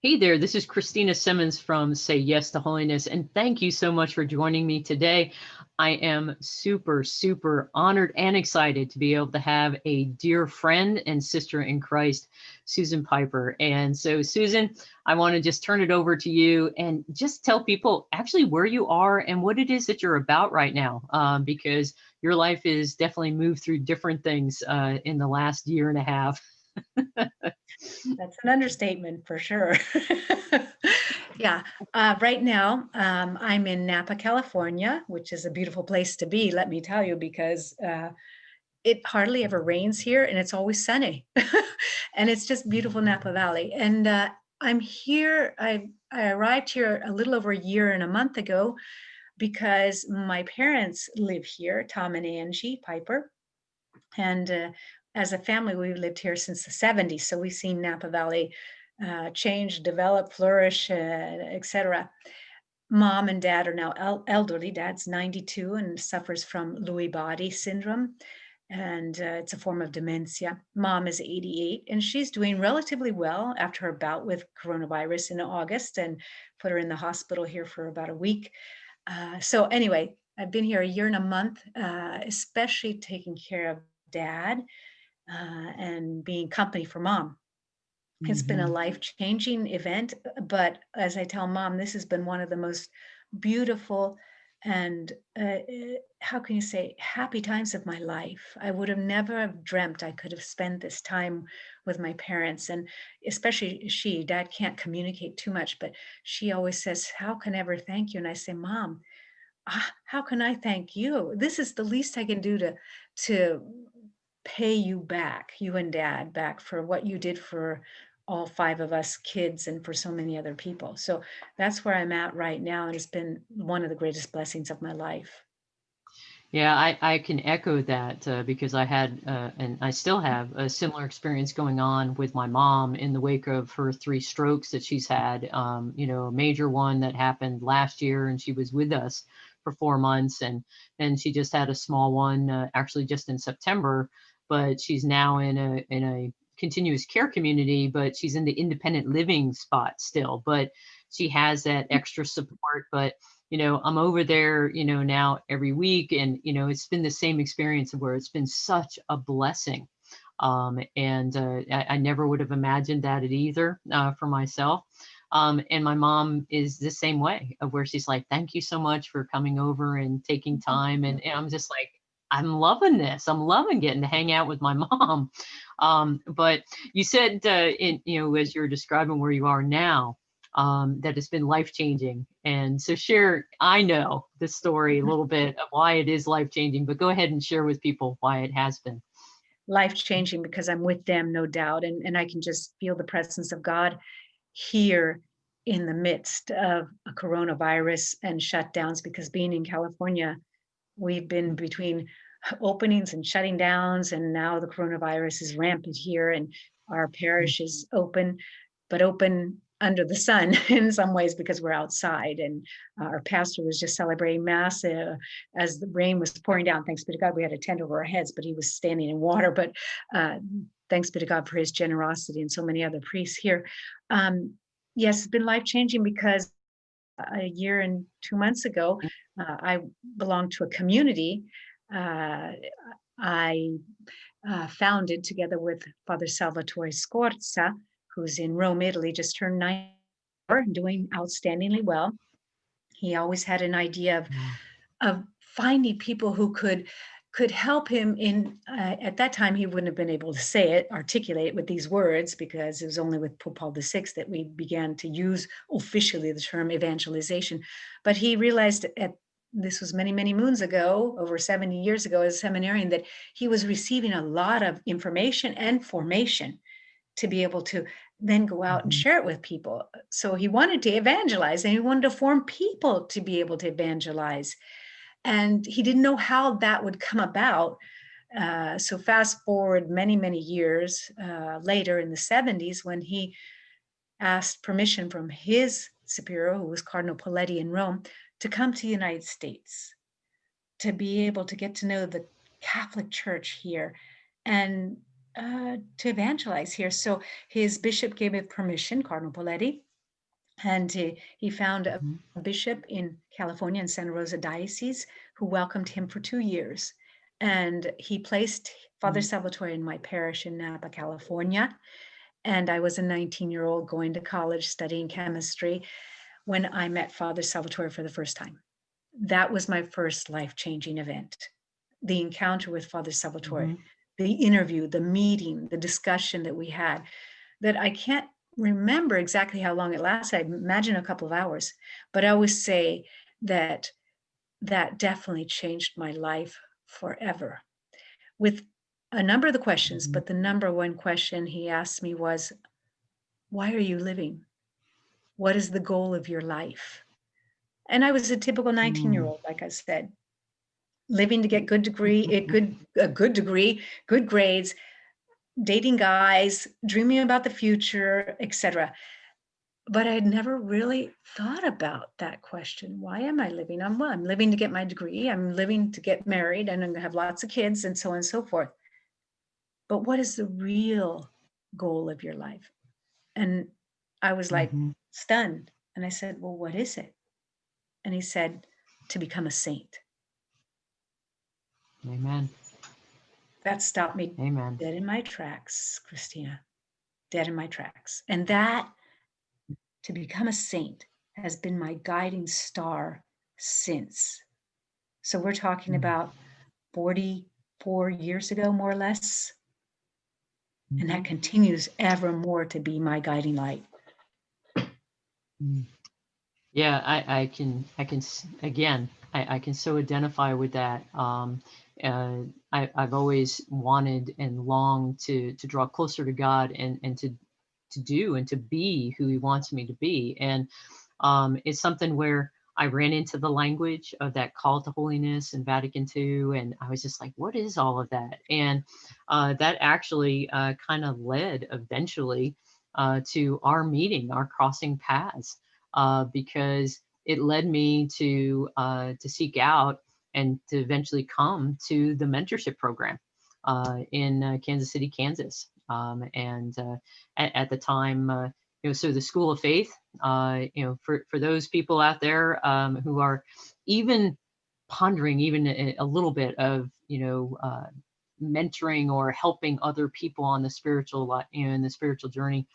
Hey there, this is Christina Simmons from Say Yes to Holiness, and thank you so much for joining me today. I am super, super honored and excited to be able to have a dear friend and sister in Christ, Susan Pieper. And so, Susan, I want to just turn it over to you and just tell people actually where you are and what it is that you're about right now, because your life is definitely moved through different things in the last year and a half. That's an understatement for sure. Yeah, right now, I'm in Napa, California, which is a beautiful place to be, let me tell you, because it hardly ever rains here and it's always sunny. And it's just beautiful Napa Valley. And I'm here, I arrived here a little over a year and a month ago because my parents live here, Tom and Angie Piper. And as a family, we've lived here since the 70s. So we've seen Napa Valley change, develop, flourish, etc. Mom and dad are now elderly. Dad's 92 and suffers from Lewy body syndrome. And it's a form of dementia. Mom is 88 and she's doing relatively well after her bout with coronavirus in August and put her in the hospital here for about a week. So, anyway, I've been here a year and a month, especially taking care of dad and being company for mom. It's been a Mhm. life-changing event, but as I tell mom, this has been one of the most beautiful and, how can you say, happy times of my life. I would have never have dreamt I could have spent this time with my parents, and especially she. Dad can't communicate too much, but she always says, "How can I ever thank you?" And I say, "Mom, how can I thank you? This is the least I can do to pay you back, you and dad back for what you did for all five of us kids and for so many other people." So that's where I'm at right now. And it's been one of the greatest blessings of my life. Yeah, I can echo that because I had and I still have a similar experience going on with my mom in the wake of her three strokes that she's had. A major one that happened last year, and she was with us for 4 months, and then she just had a small one actually just in September. But she's now in a continuous care community, but she's in the independent living spot still. But she has that extra support, but I'm over there, now every week. And, it's been the same experience where it's been such a blessing. And I never would have imagined that it either for myself. And my mom is the same way of where she's like, thank you so much for coming over and taking time. And I'm just like, I'm loving this. I'm loving getting to hang out with my mom. But you said, as you were describing where you are now, that has been life changing. And so I know the story a little bit of why it is life changing, but go ahead and share with people why it has been. Life changing because I'm with them, no doubt. And I can just feel the presence of God here in the midst of a coronavirus and shutdowns, because being in California, we've been between openings and shutting downs, and now the coronavirus is rampant here, and our parish is open, but open under the sun in some ways because we're outside. And our pastor was just celebrating mass as the rain was pouring down. Thanks be to God, we had a tent over our heads, but he was standing in water. But uh, thanks be to God for his generosity, and so many other priests here. Um, yes, it's been life changing because a year and 2 months ago, I belonged to a community uh, I founded together with Father Salvatore Scorza, who's in Rome, Italy, just turned 94 and doing outstandingly well. He always had an idea of finding people who could help him in at that time he wouldn't have been able to say it, articulate it with these words, because it was only with Pope Paul VI that we began to use officially the term evangelization. But he realized at this was many, many moons ago, over 70 years ago, as a seminarian, that he was receiving a lot of information and formation to be able to then go out and Mhm. share it with people. So he wanted to evangelize, and he wanted to form people to be able to evangelize. And he didn't know how that would come about. So fast forward many, many years later in the 70s, when he asked permission from his superior, who was Cardinal Poletti in Rome, to come to the United States to be able to get to know the Catholic Church here. And to evangelize here. So his bishop gave it permission, Cardinal Poletti, and he found a Mhm. bishop in California in Santa Rosa Diocese who welcomed him for 2 years. And he placed Father Mhm. Salvatore in my parish in Napa, California. And I was a 19-year-old going to college studying chemistry when I met Father Salvatore for the first time. That was my first life-changing event. The encounter with Father Salvatore, Mhm. the interview, the meeting, the discussion that we had, that I can't remember exactly how long it lasted. I imagine a couple of hours, but I always say that that definitely changed my life forever. With a number of the questions, Mhm. but the number one question he asked me was, why are you living? What is the goal of your life? And I was a typical 19-year-old, like I said, living to get a good degree, good grades, dating guys, dreaming about the future, etc. But I had never really thought about that question. Why am I living? I'm living to get my degree. I'm living to get married and I'm gonna have lots of kids and so on and so forth. But what is the real goal of your life? And I was like Mhm. stunned. And I said, well, what is it? And he said, to become a saint. Amen. That stopped me Amen. dead in my tracks, Christina, dead in my tracks. And that, to become a saint, has been my guiding star since. So we're talking Mm. about 44 years ago, more or less. And that Mhm. continues evermore to be my guiding light. Mm. Yeah, again, I can so identify with that. I've always wanted and longed to draw closer to God and to do and to be who He wants me to be. And it's something where I ran into the language of that call to holiness in Vatican II, and I was just like, what is all of that? And that actually kind of led eventually to our meeting, our crossing paths, because it led me to seek out and to eventually come to the mentorship program in Kansas City, Kansas. And at the time, so the School of Faith, for those people out there who are even pondering even a little bit of, mentoring or helping other people on the spiritual life, in the spiritual journey,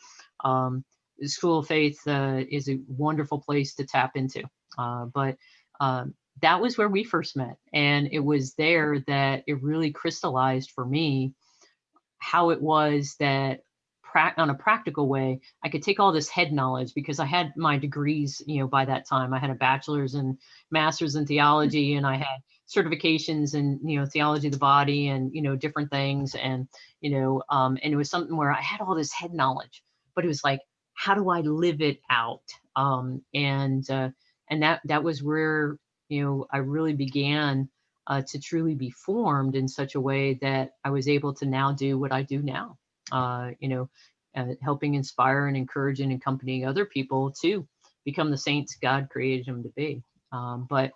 the School of Faith is a wonderful place to tap into. But that was where we first met, and it was there that it really crystallized for me how it was that on a practical way, I could take all this head knowledge because I had my degrees, by that time. I had a bachelor's and master's in theology, and I had certifications in, theology of the body and, different things. And it was something where I had all this head knowledge, but it was like, how do I live it out? And that was where, I really began to truly be formed in such a way that I was able to now do what I do now, helping inspire and encourage and accompanying other people to become the saints God created them to be. But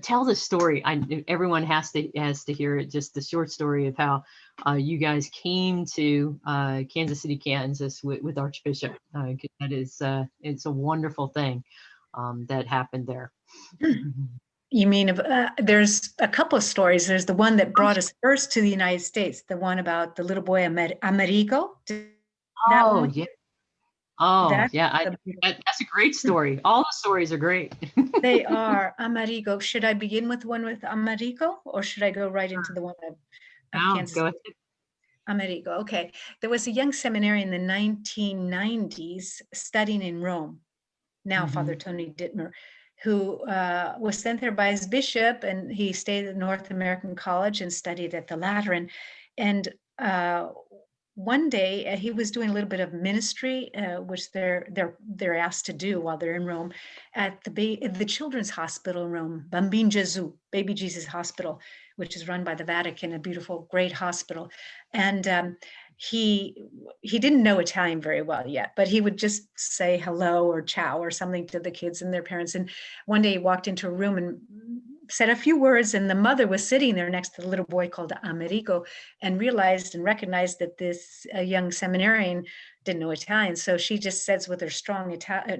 tell the story. Everyone has to hear it. Just the short story of how you guys came to Kansas City, Kansas, with Archbishop. 'Cause that is it's a wonderful thing that happened there. You mean, there's a couple of stories. There's the one that brought us first to the United States, the one about the little boy Amerigo. Did that one Oh with yeah. you? Oh, That's yeah, a beautiful. that's a great story. All the stories are great. They are Amerigo. Should I begin with the one with Amerigo, or should I go right into the one of No, Kansas go ahead. City? Amerigo. Okay. There was a young seminarian in the 1990s studying in Rome, now Father Mhm, Tony Dittmer, who was sent there by his bishop, and he stayed at North American College and studied at the Lateran. And uh, one day he was doing a little bit of ministry, which they're asked to do while they're in Rome, at the Children's Hospital in Rome, Bambin Gesù, Baby Jesus Hospital, which is run by the Vatican, a beautiful, great hospital. And he he didn't know Italian very well yet, but he would just say hello or ciao or something to the kids and their parents. And one day he walked into a room and said a few words, and the mother was sitting there next to the little boy called Americo, and realized and recognized that this young seminarian didn't know Italian. So she just says with her strong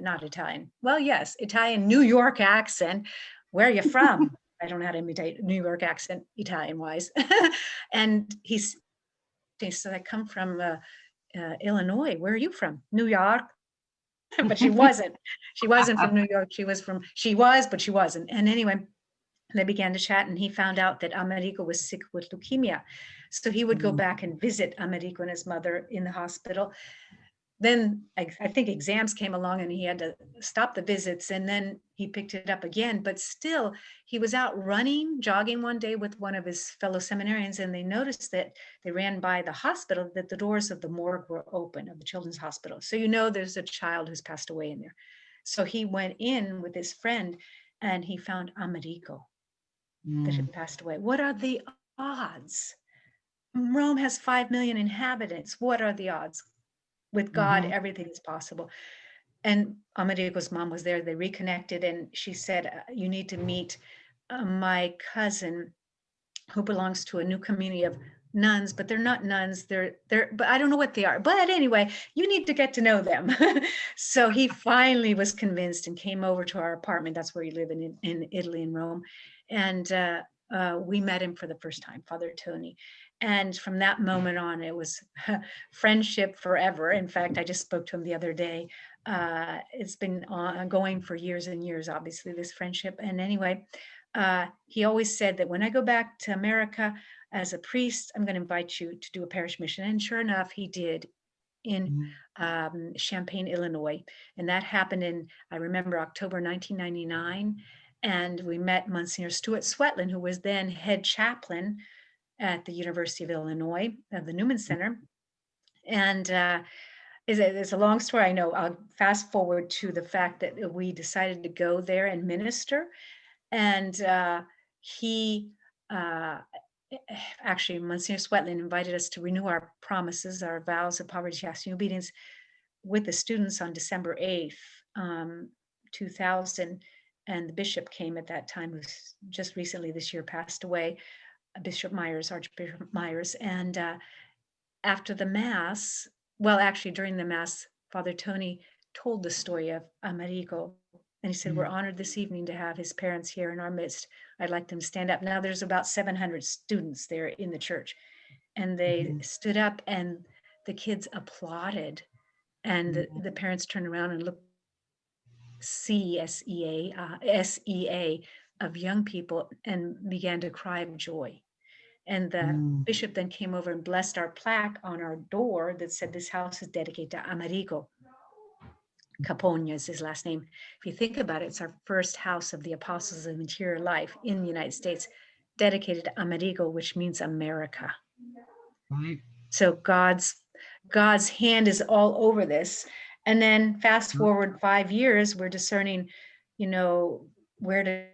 not Italian, well, yes, Italian New York accent, "Where are you from?" I don't know how to imitate New York accent Italian wise. And he said, "I come from Illinois. Where are you from?" "New York." But she wasn't. She wasn't from New York. She was, but she wasn't. And anyway, they began to chat, and he found out that Americo was sick with leukemia. So he would go Mm, back and visit Americo and his mother in the hospital. Then I think exams came along and he had to stop the visits, and then he picked it up again. But still, he was out running, jogging one day with one of his fellow seminarians, and they noticed that they ran by the hospital, that the doors of the morgue were open, of the children's hospital. So, there's a child who's passed away in there. So he went in with his friend and he found Americo that mm, had passed away. What are the odds? Rome has 5 million inhabitants. What are the odds? With God, mhm, everything is possible. And Americo's mom was there. They reconnected, and she said, "You need to meet my cousin, who belongs to a new community of nuns, but they're not nuns. But I don't know what they are. But anyway, you need to get to know them." So he finally was convinced and came over to our apartment. That's where he lived in Italy, in Rome, and we met him for the first time, Father Tony. And from that moment on, it was friendship forever. In fact, I just spoke to him the other day. It's been ongoing for years and years, obviously, this friendship. And anyway, he always said that when I go back to America as a priest, I'm going to invite you to do a parish mission. And sure enough, he did, in mm, Champaign, Illinois. And that happened in, I remember, October 1999. And we met Monsignor Stuart Swetland, who was then head chaplain at the University of Illinois, of the Newman Center. And it's a long story, I know. I'll fast forward to the fact that we decided to go there and minister. And he actually, Monsignor Swetland invited us to renew our promises, our vows of poverty, chastity, and obedience with the students on December 8th, 2000. And the bishop came at that time, who's just recently this year passed away, Bishop Myers, Archbishop Myers. And after the Mass, well, actually, during the Mass, Father Tony told the story of Americo. And he said, "We're mm, honored this evening to have his parents here in our midst. I'd like them to stand up." Now, there's about 700 students there in the church. And they mhm, stood up, and the kids applauded. And mhm, the parents turned around and looked, SEA of young people, and began to cry of joy. And the mm, bishop then came over and blessed our plaque on our door that said, "This house is dedicated to Americo." Capogna is his last name. If you think about it, it's our first house of the Apostles of Interior Life in the United States, dedicated to Americo, which means America. right. So God's hand is all over this. And then fast Yep, forward 5 years, we're discerning, where to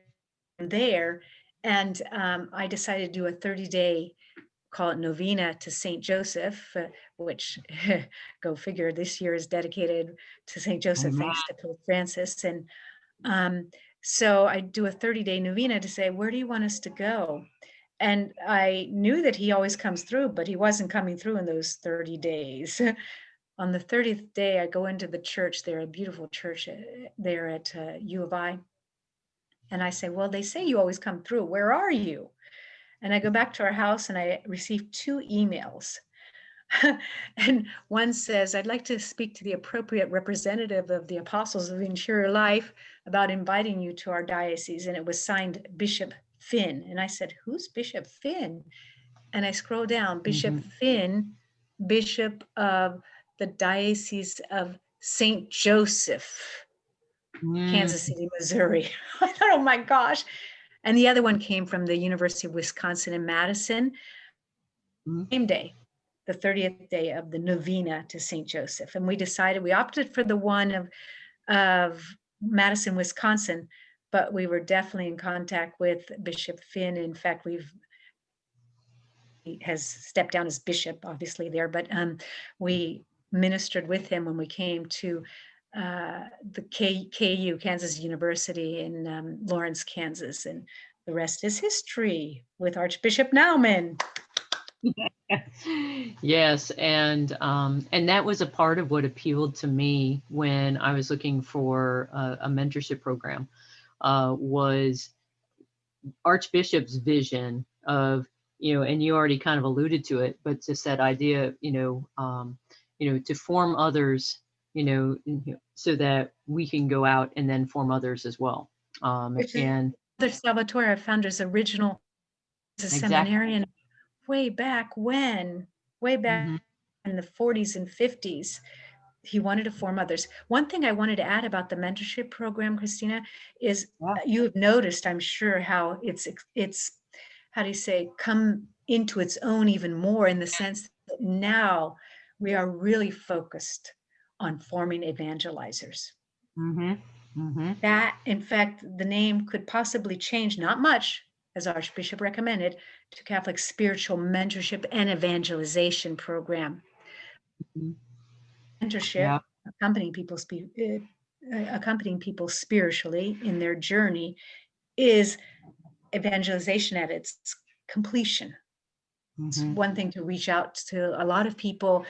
there. And I decided to do a 30-day, call it novena, to Saint Joseph, which go figure, this year is dedicated to Saint Joseph, amen. thanks to Pope Francis. And um, so I do a 30-day novena to say, "Where do you want us to go?" And I knew that he always comes through, but he wasn't coming through in those 30 days. On the 30th day, I go into the church there, a beautiful church there at U of I. And I say, "Well, they say you always come through. Where are you?" And I go back to our house and I receive two emails. And one says, "I'd like to speak to the appropriate representative of the Apostles of Interior Life about inviting you to our diocese." And it was signed Bishop Finn. And I said, "Who's Bishop Finn?" And I scroll down, Bishop Mhm, Finn, Bishop of the Diocese of St. Joseph, mm, Kansas City, Missouri. I thought, oh my gosh. And the other one came from the University of Wisconsin in Madison. mm, Same day, the 30th day of the novena to St. Joseph. And we opted for the one of Madison, Wisconsin, but we were definitely in contact with Bishop Finn. In fact, he has stepped down as bishop, obviously, there, but we ministered with him when we came to the KU, Kansas University, in Lawrence, Kansas. And the rest is history with Archbishop Naumann. Yes, and that was a part of what appealed to me when I was looking for a mentorship program, was Archbishop's vision of, and you already kind of alluded to it, but just that idea, to form others, so that we can go out and then form others as well. Which is And Father Salvatore, our founder's original, as a exactly. seminarian way back when, way back Hmm. in the 40s and 50s. He wanted to form others. One thing I wanted to add about the mentorship program, Christina, is Yeah. you have noticed, I'm sure, how it's how do you say, come into its own even more in the sense that now we are really focused on forming evangelizers. Hmm. Hmm. That, in fact, the name could possibly change, not much, as Archbishop recommended, to Catholic Spiritual Mentorship and Evangelization Program. Mentorship, Yeah. accompanying people, accompanying people spiritually in their journey, is evangelization at its completion. It's Hmm. one thing to reach out to a lot of people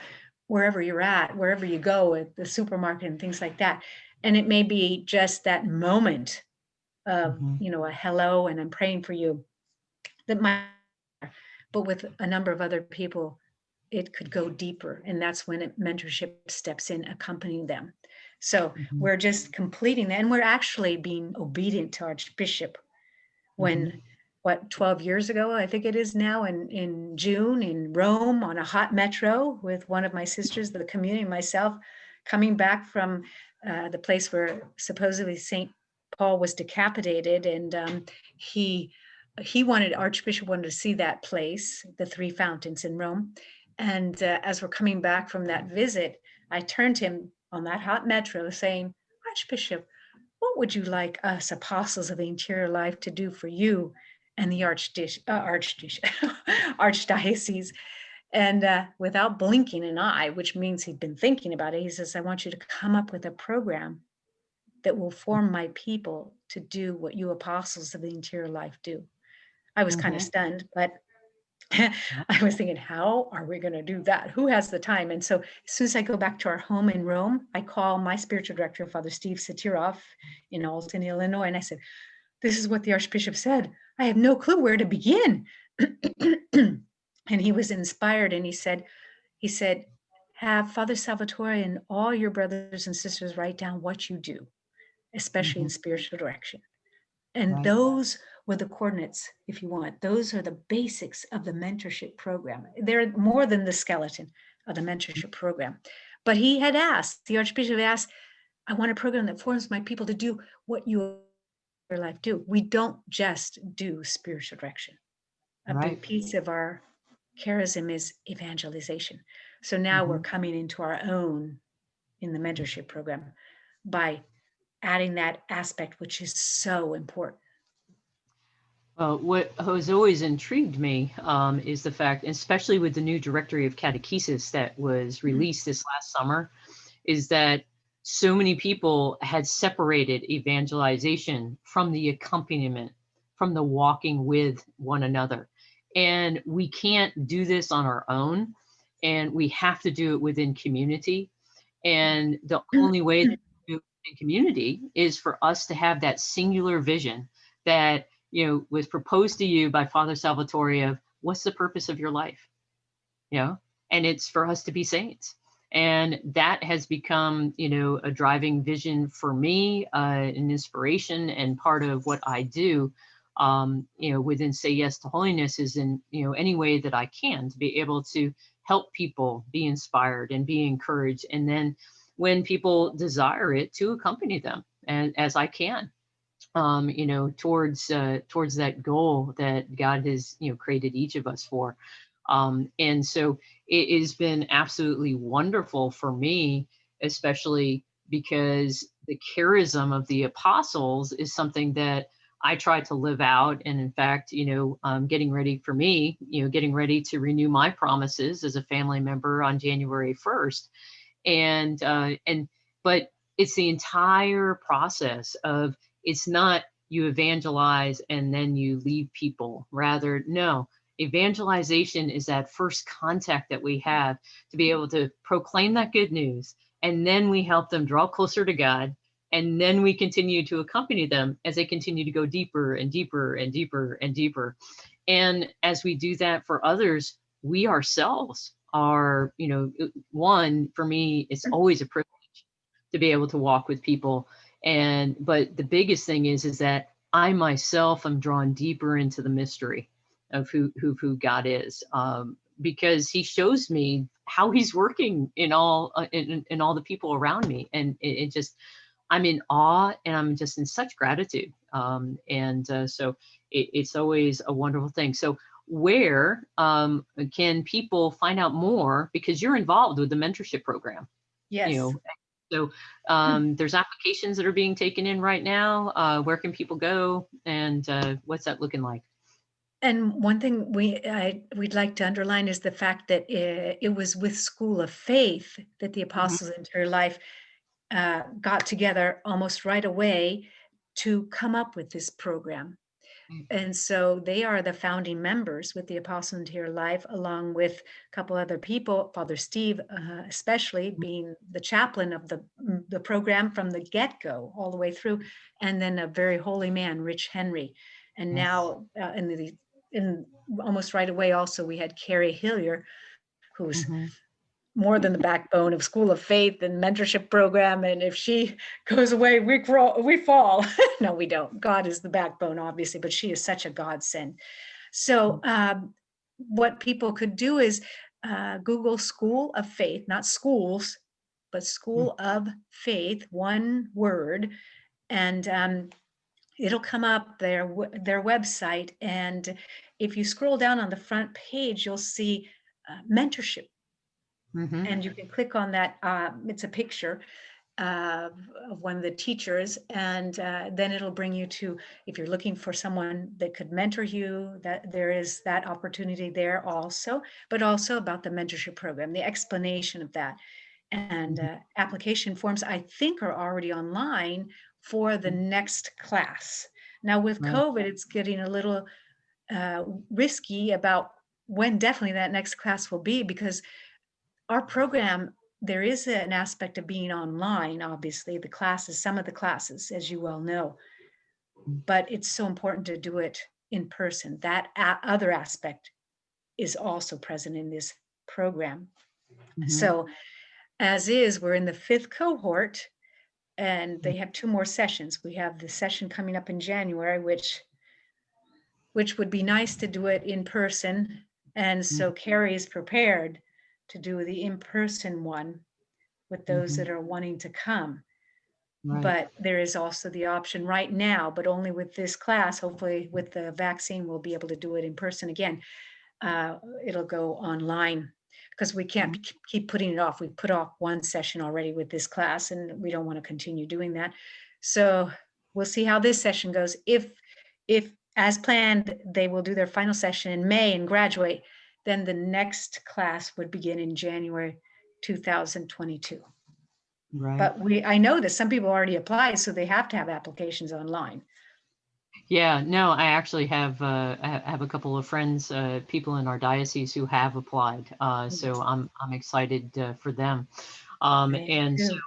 wherever you're at, wherever you go, at the supermarket and things like that. And it may be just that moment of, Hmm. a hello and I'm praying for you that might, but with a number of other people, it could go deeper. And that's when mentorship steps in, accompanying them. So Hmm. we're just completing that. And we're actually being obedient to Archbishop Hmm. when, what, 12 years ago, I think it is now, in June in Rome on a hot metro with one of my sisters, the community, myself, coming back from the place where supposedly St. Paul was decapitated. And Archbishop wanted to see that place, the Three Fountains in Rome. And as we're coming back from that visit, I turned to him on that hot metro saying, Archbishop, what would you like us apostles of the interior life to do for you and the archdiocese? And without blinking an eye, which means he'd been thinking about it, he says, I want you to come up with a program that will form my people to do what you apostles of the interior life do. I was kind of Hmm. stunned, but I was thinking, how are we going to do that? Who has the time? And so as soon as I go back to our home in Rome, I call my spiritual director, Father Steve Satiroff in Alton, Illinois, and I said, this is what the Archbishop said. I have no clue where to begin. And he was inspired and he said, have Father Salvatore and all your brothers and sisters write down what you do, especially Hmm. in spiritual direction. And Right. those were the coordinates, if you want. Those are the basics of the mentorship program. They're more than the skeleton of the mentorship program. But the Archbishop asked, I want a program that forms my people to do what you your life do. We don't just do spiritual direction. A Right. big piece of our charism is evangelization. So now we're Hmm. coming into our own in the mentorship program by adding that aspect, which is so important. Well, what has always intrigued me, is the fact, especially with the new directory of catechesis that was released this last summer, is that so many people had separated evangelization from the accompaniment, from the walking with one another. And we can't do this on our own, and we have to do it within community. And the only way that we do it in community is for us to have that singular vision that, was proposed to you by Father Salvatore of what's the purpose of your life? you know and it's for us to be saints, and that has become, a driving vision for me, an inspiration, and part of what I do, within Say Yes to Holiness, is in, any way that I can to be able to help people be inspired and be encouraged, and then when people desire it, to accompany them and as I can, towards that goal that God has, created each of us for. And so it has been absolutely wonderful for me, especially because the charism of the apostles is something that I try to live out. And in fact, getting ready for me, getting ready to renew my promises as a family member on January 1st. But it's the entire process of, it's not you evangelize and then you leave people. Rather, no, evangelization is that first contact that we have to be able to proclaim that good news. And then we help them draw closer to God. And then we continue to accompany them as they continue to go deeper and deeper and deeper and deeper. And as we do that for others, we ourselves are, one, for me, it's always a privilege to be able to walk with people. But the biggest thing is that I myself am drawn deeper into the mystery of who God is, because he shows me how he's working in all the people around me. And it just, I'm in awe, and I'm just in such gratitude. So it's always a wonderful thing. So where can people find out more? Because you're involved with the mentorship program, you Yes. know, so there's applications that are being taken in right now. Where can people go, and what's that looking like? And one thing we'd like to underline is the fact that it was with School of Faith that the Mhm, Apostles Interior Life got together almost right away to come up with this program. And so they are the founding members with the Apostle Interior Life, along with a couple other people, Father Steve, especially being the chaplain of the program from the get-go all the way through, and then a very holy man, Rich Henry. And yes. now in almost right away also we had Carrie Hillier, who's Mhm, more than the backbone of School of Faith and mentorship program. And if she goes away, we fall. No, we don't. God is the backbone, obviously, but she is such a godsend. So, what people could do is Google School of Faith, not schools, but mhm, School of Faith, one word, and it'll come up their website. And if you scroll down on the front page, you'll see mentorship, mhm, and you can click on that. It's a picture of, one of the teachers, and then it'll bring you to, if you're looking for someone that could mentor you, that there is that opportunity there also, but also about the mentorship program, the explanation of that. And mhm, application forms, I think, are already online for the mhm. next class. Now, with Right. COVID, it's getting a little risky about when definitely that next class will be, because our program, there is an aspect of being online, obviously, the classes, some of the classes, as you well know, but it's so important to do it in person. That other aspect is also present in this program. Mhm, So, as is, we're in the fifth cohort, and they have two more sessions. We have the session coming up in January, which would be nice to do it in person. And mhm, so Carrie is prepared to do the in-person one with those mhm. that are wanting to come. Right. But there is also the option right now, but only with this class, hopefully with the vaccine, we'll be able to do it in person again. It'll go online because we can't Mhm, keep putting it off. We put off one session already with this class, and we don't want to continue doing that. So we'll see how this session goes. If as planned, they will do their final session in May and graduate, then the next class would begin in January 2022. right. But I know that some people already applied, so they have to have applications online. Yeah, no, I actually have I have a couple of friends, people in our diocese who have applied. So I'm excited for them. I am And so, too.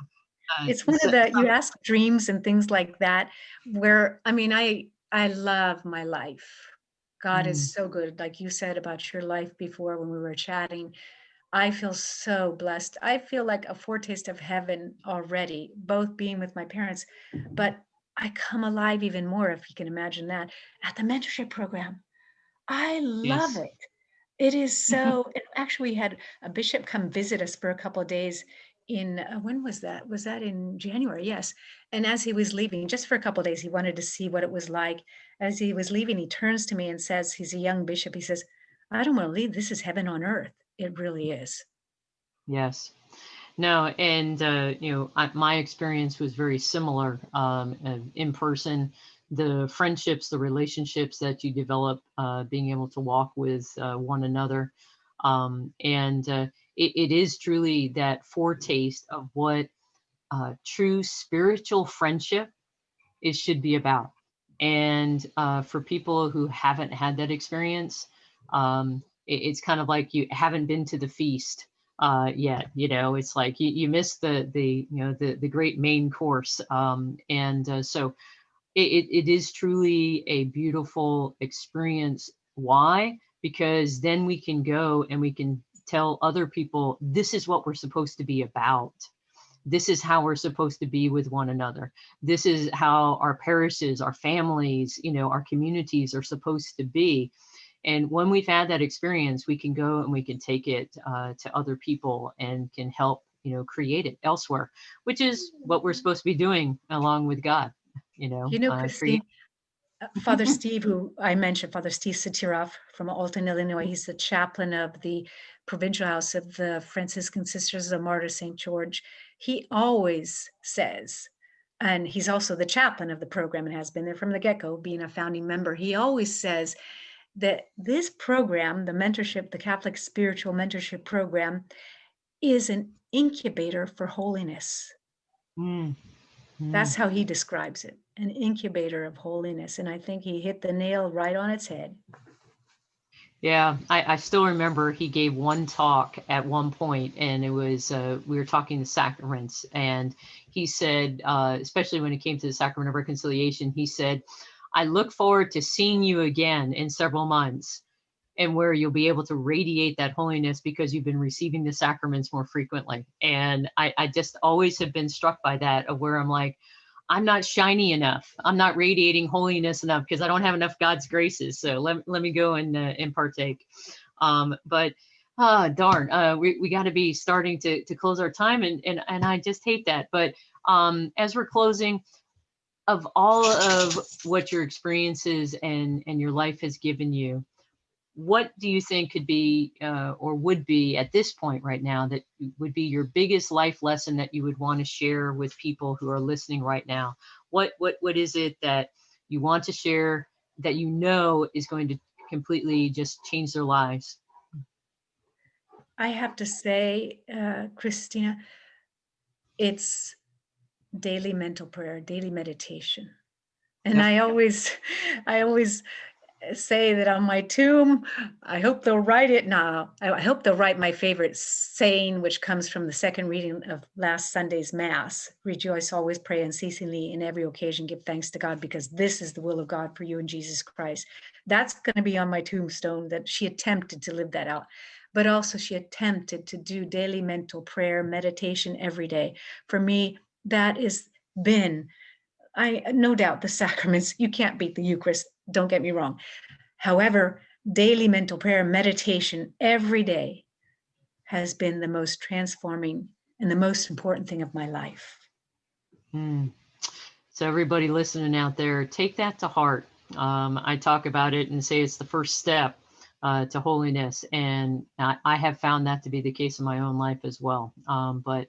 It's one of the, you ask dreams and things like that, where, I mean, I love my life. God mm, is so good. Like you said about your life before when we were chatting, I feel so blessed. I feel like a foretaste of heaven already, both being with my parents, but I come alive even more, if you can imagine that, at the mentorship program. I love yes. it. It is so, and actually, we had a bishop come visit us for a couple of days in, when was that? Was that in January? Yes. And as he was leaving, just for a couple of days, he wanted to see what it was like. As he was leaving, he turns to me and says, he's a young bishop. He says, I don't want to leave. This is heaven on earth. It really is. Yes. No, and my experience was very similar. In person, the friendships, the relationships that you develop, being able to walk with one another, and it is truly that foretaste of what true spiritual friendship should be about. And for people who haven't had that experience, it's kind of like you haven't been to the feast yet. It's like you missed the great main course. And so it is truly a beautiful experience. Why? Because then we can go and we can tell other people, this is what we're supposed to be about. This is how we're supposed to be with one another. This is how our parishes, our families, our communities are supposed to be. And when we've had that experience, we can go and we can take it to other people and can help, create it elsewhere, which is what we're supposed to be doing along with God, create. Christine, Father Steve, who I mentioned, Father Steve Satiroff from Alton, Illinois, he's the chaplain of the provincial house of the Franciscan Sisters of Martyr St. George. He always says, and he's also the chaplain of the program and has been there from the get-go, being a founding member. He always says that this program, the mentorship, the Catholic Spiritual Mentorship Program, is an incubator for holiness. Mm. That's how he describes it, an incubator of holiness. And I think he hit the nail right on its head. Yeah, I still remember he gave one talk at one point, and it was, we were talking the sacraments, and he said, especially when it came to the sacrament of reconciliation, he said, I look forward to seeing you again in several months, and where you'll be able to radiate that holiness because you've been receiving the sacraments more frequently. And I just always have been struck by that, of where I'm like, I'm not shiny enough. I'm not radiating holiness enough because I don't have enough God's graces. So let me go and partake. But darn, we got to be starting to close our time, and I just hate that. But as we're closing, of all of what your experiences and your life has given you, what do you think could be or would be at this point right now that would be your biggest life lesson that you would want to share with people who are listening right now? What is it that you want to share that is going to completely just change their lives? I have to say, Christina, it's daily mental prayer, daily meditation. And Yep. I always say that on my tomb, I hope they'll write it now. I hope they'll write my favorite saying, which comes from the second reading of last Sunday's Mass. Rejoice, always pray, unceasingly in every occasion give thanks to God, because this is the will of God for you in Jesus Christ. That's going to be on my tombstone, that she attempted to live that out. But also she attempted to do daily mental prayer, meditation every day. For me, that has been, no doubt the sacraments, you can't beat the Eucharist, don't get me wrong. However, daily mental prayer, meditation every day has been the most transforming and the most important thing of my life. So everybody listening out there, take that to heart. I talk about it and say it's the first step to holiness, and I have found that to be the case in my own life as well. But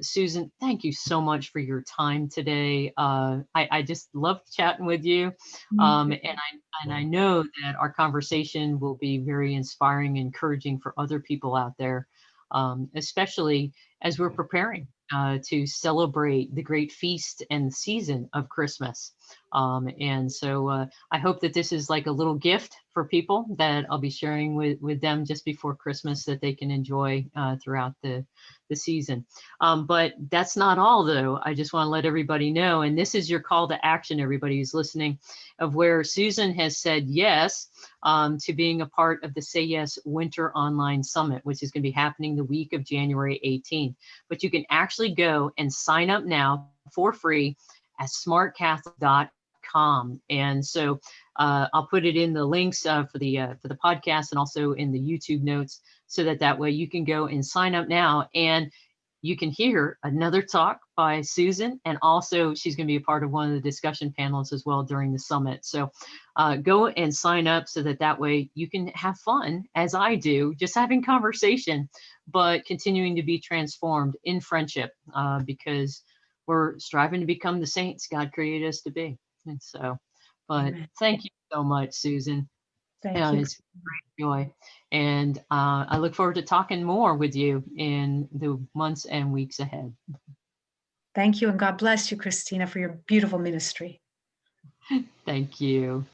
Susan, thank you so much for your time today. I just loved chatting with you. And I know that our conversation will be very inspiring, encouraging for other people out there, especially as we're preparing to celebrate the great feast and season of Christmas. And so I hope that this is like a little gift for people that I'll be sharing with them just before Christmas, that they can enjoy throughout the season. But that's not all, though. I just want to let everybody know, and this is your call to action, everybody who's listening, of where Susan has said yes to being a part of the Say Yes Winter Online Summit, which is going to be happening the week of January 18th. But you can actually go and sign up now for free at smartcatholic.com. And so I'll put it in the links for the podcast, and also in the YouTube notes, so that way you can go and sign up now, and you can hear another talk by Susan, and also she's going to be a part of one of the discussion panels as well during the summit. So go and sign up so that way you can have fun, as I do, just having conversation, but continuing to be transformed in friendship, because we're striving to become the saints God created us to be. And so, but Amen. thank you so much, Susan. Thank you. It's a great joy. And I look forward to talking more with you in the months and weeks ahead. Thank you, and God bless you, Christina, for your beautiful ministry. Thank you.